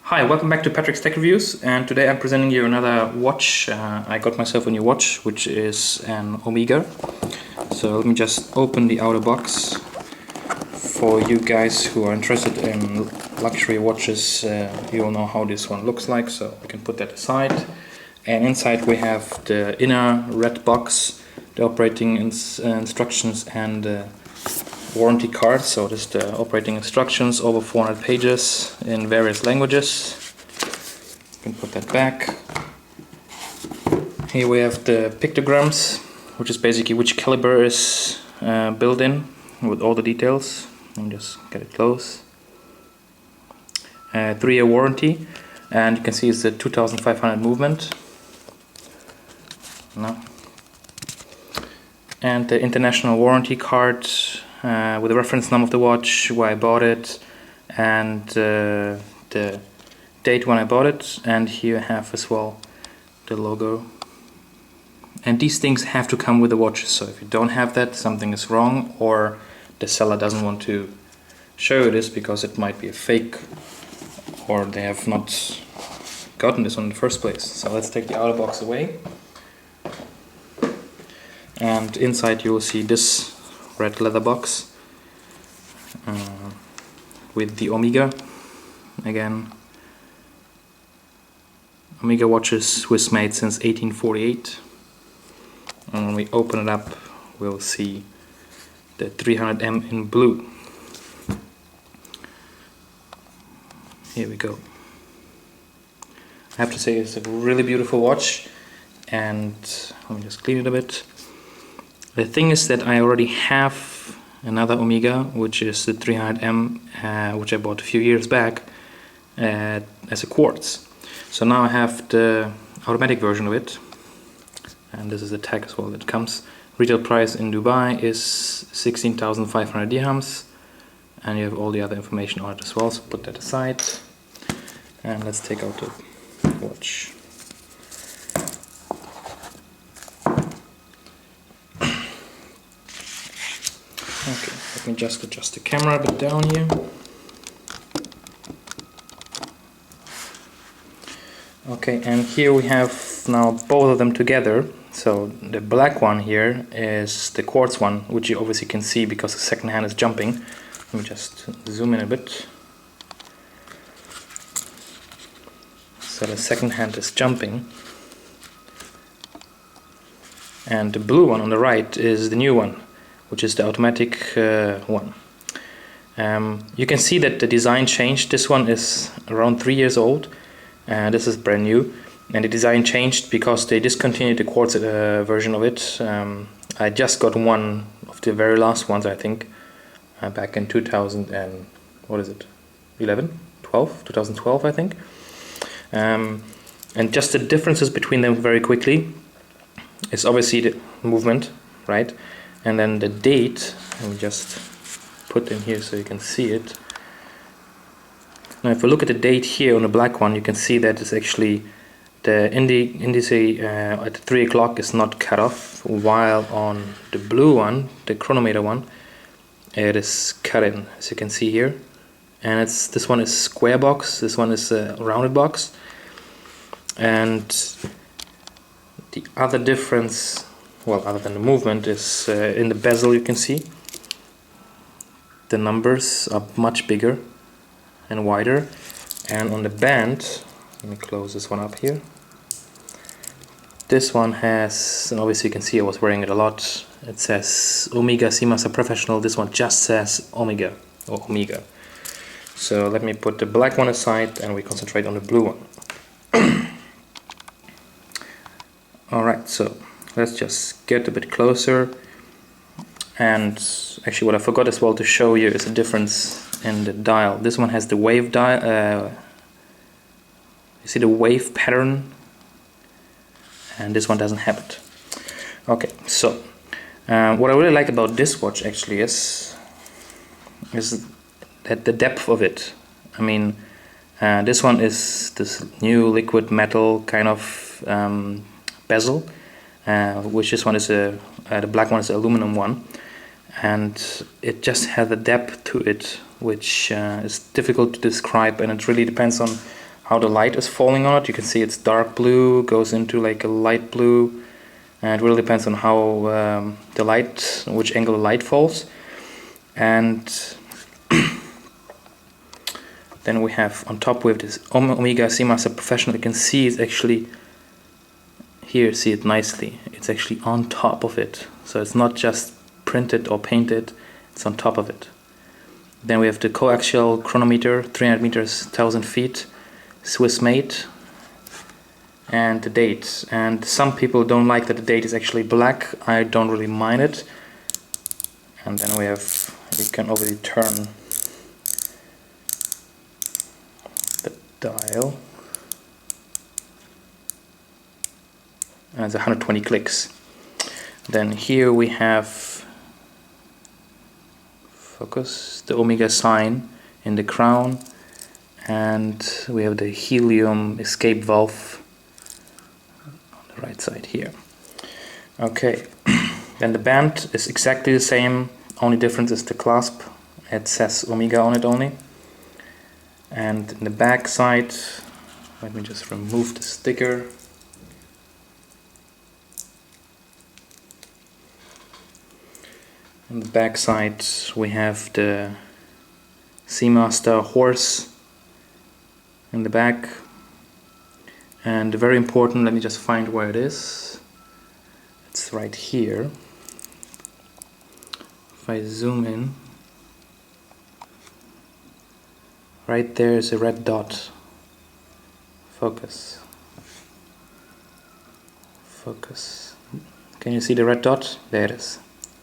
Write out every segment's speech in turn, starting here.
Hi, welcome back to Patrick's Tech Reviews, and today I'm presenting you another watch. I got myself a new watch, which is an Omega. So let me just open the outer box. For you guys who are interested in luxury watches, you'll know how this one looks like, so we can put that aside. And inside we have the inner red box, the operating instructions and warranty card. So this is the operating instructions, over 400 pages in various languages. You can put that back. Here we have the pictograms, which is basically which caliber is built in with all the details. Let me just get it close. 3-year warranty, and you can see it's the 2500 movement. No. And the international warranty card with the reference number of the watch, where I bought it, and the date when I bought it. And here I have as well the logo. And these things have to come with the watch, so if you don't have that, something is wrong, or the seller doesn't want to show you this because it might be a fake, or they have not gotten this one in the first place. So let's take the outer box away. And inside you will see this red leather box with the Omega. Again, Omega watches Swiss made since 1848. And when we open it up, we'll see the 300M in blue. Here we go. I have to say it's a really beautiful watch, and let me just clean it a bit. The thing is that I already have another Omega, which is the 300M, which I bought a few years back as a quartz. So now I have the automatic version of it, and this is the tag as well that comes. Retail price in Dubai is 16,500 dirhams, and you have all the other information on it as well, so put that aside. And let's take out the watch. Okay, let me just adjust the camera a bit down here. Okay, and here we have now both of them together. So the black one here is the quartz one, which you obviously can see because the second hand is jumping. Let me just zoom in a bit. So the second hand is jumping. And the blue one on the right is the new one, which is the automatic one. You can see that the design changed. This one is around 3 years old, and this is brand new. And the design changed because they discontinued the quartz version of it. I just got one of the very last ones, I think, back in 2000 and what is it? 2012, I think. And just the differences between them very quickly is obviously the movement, right? And then the date, let me just put in here so you can see it. Now if we look at the date here on the black one, you can see that it's actually the indice at 3 o'clock is not cut off, while on the blue one, the chronometer one, it is cut in, as you can see here. And this one is square box, this one is a rounded box. And the other difference, well, other than the movement, is in the bezel. You can see the numbers are much bigger and wider, and on the band, let me close this one up here. This one has, and obviously you can see I was wearing it a lot, it says Omega Seamaster Professional. This one just says Omega or Omega. So let me put the black one aside and we concentrate on the blue one. Alright, so let's just get a bit closer. And actually what I forgot as well to show you is a difference in the dial. This one has the wave dial, you see the wave pattern, and this one doesn't have it. Okay, so what I really like about this watch actually is that the depth of it. I mean, this one is this new liquid metal kind of bezel, which this one is the black one is the aluminum one, and it just has a depth to it which is difficult to describe, and it really depends on how the light is falling on it. You can see it's dark blue, goes into like a light blue, and it really depends on how the light, which angle the light falls. And then we have on top with this Omega Seamaster Professional. You can see it's actually here, see it nicely, it's actually on top of it, so it's not just printed or painted, it's on top of it. Then we have the Co-Axial Chronometer, 300 meters, 1000 feet, Swiss made, and the date. And some people don't like that the date is actually black. I don't really mind it. And then we have, you can obviously turn the dial, and it's 120 clicks. Then here we have, focus, the Omega sign in the crown, and we have the helium escape valve on the right side here. Okay, then the band is exactly the same, only difference is the clasp. It says Omega on it only. And in the back side, let me just remove the sticker. On the back side we have the Seamaster horse in the back, and very important, let me just find where it is. It's right here. If I zoom in, right there is a red dot. Focus. Focus. Can you see the red dot? There it is,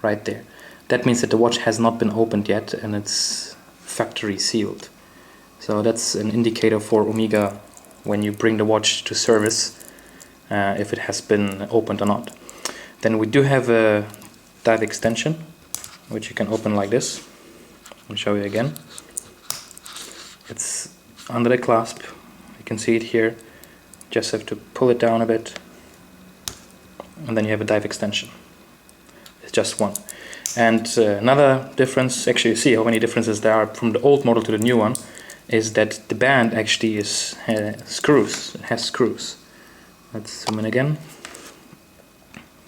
right there. That means that the watch has not been opened yet and it's factory sealed. So that's an indicator for Omega when you bring the watch to service, if it has been opened or not. Then we do have a dive extension, which you can open like this. I'll show you again. It's under the clasp, you can see it here. Just have to pull it down a bit, and then you have a dive extension. It's just one. And another difference, actually you see how many differences there are from the old model to the new one, is that the band actually is screws. It has screws. Let's zoom in again.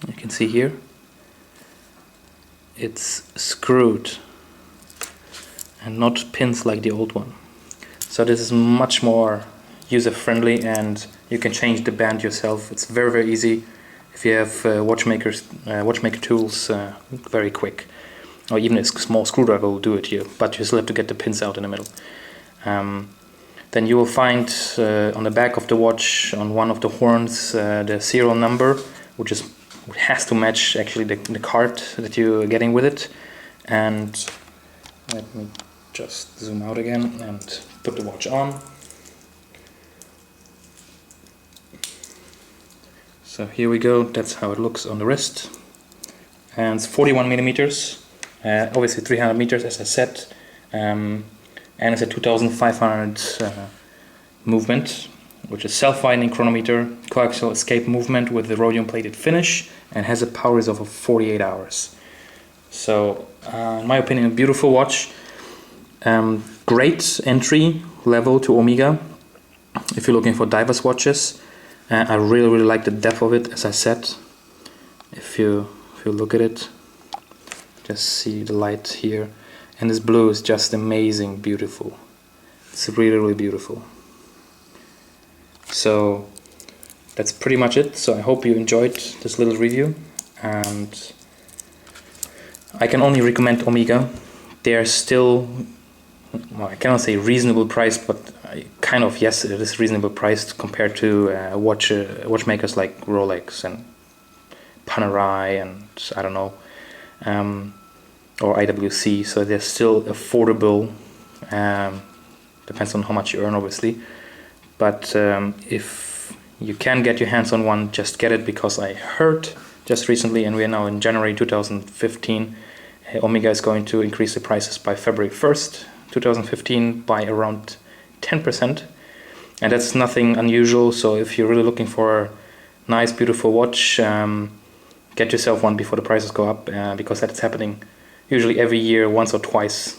You can see here it's screwed and not pins like the old one. So this is much more user-friendly, and you can change the band yourself. It's very, very easy. If you have watchmaker tools, very quick, or even a small screwdriver will do it here, but you still have to get the pins out in the middle. Then you will find on the back of the watch, on one of the horns, the serial number, which has to match actually the card that you're getting with it. And let me just zoom out again and put the watch on. So here we go, that's how it looks on the wrist. And it's 41 millimeters, obviously 300 meters as I said, and it's a 2500 movement, which is self-winding chronometer, coaxial escape movement with the rhodium plated finish, and has a power reserve of 48 hours. So in my opinion, a beautiful watch. Great entry level to Omega if you're looking for divers watches. I really, really like the depth of it, as I said. If you look at it, just see the light here, and this blue is just amazing, beautiful. It's really, really beautiful. So that's pretty much it. So I hope you enjoyed this little review, and I can only recommend Omega. They are still, well, I cannot say reasonable priced, but kind of, yes, it is reasonable priced compared to watchmakers like Rolex and Panerai and I don't know, or IWC. So they're still affordable. Depends on how much you earn, obviously. But if you can get your hands on one, just get it, because I heard just recently, and we are now in January 2015, Omega is going to increase the prices by February 1st, 2015 by around 10%, and that's nothing unusual. So if you're really looking for a nice, beautiful watch, get yourself one before the prices go up, because that's happening usually every year, once or twice.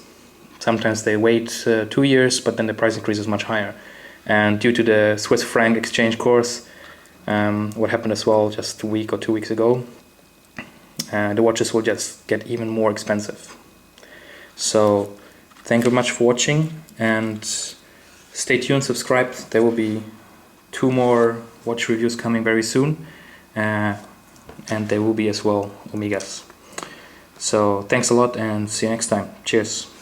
Sometimes they wait 2 years, but then the price increase is much higher. And due to the Swiss franc exchange course, what happened as well just a week or 2 weeks ago, the watches will just get even more expensive. So thank you very much for watching, and stay tuned, subscribe. There will be 2 more watch reviews coming very soon, and there will be as well Omegas. So thanks a lot and see you next time. Cheers.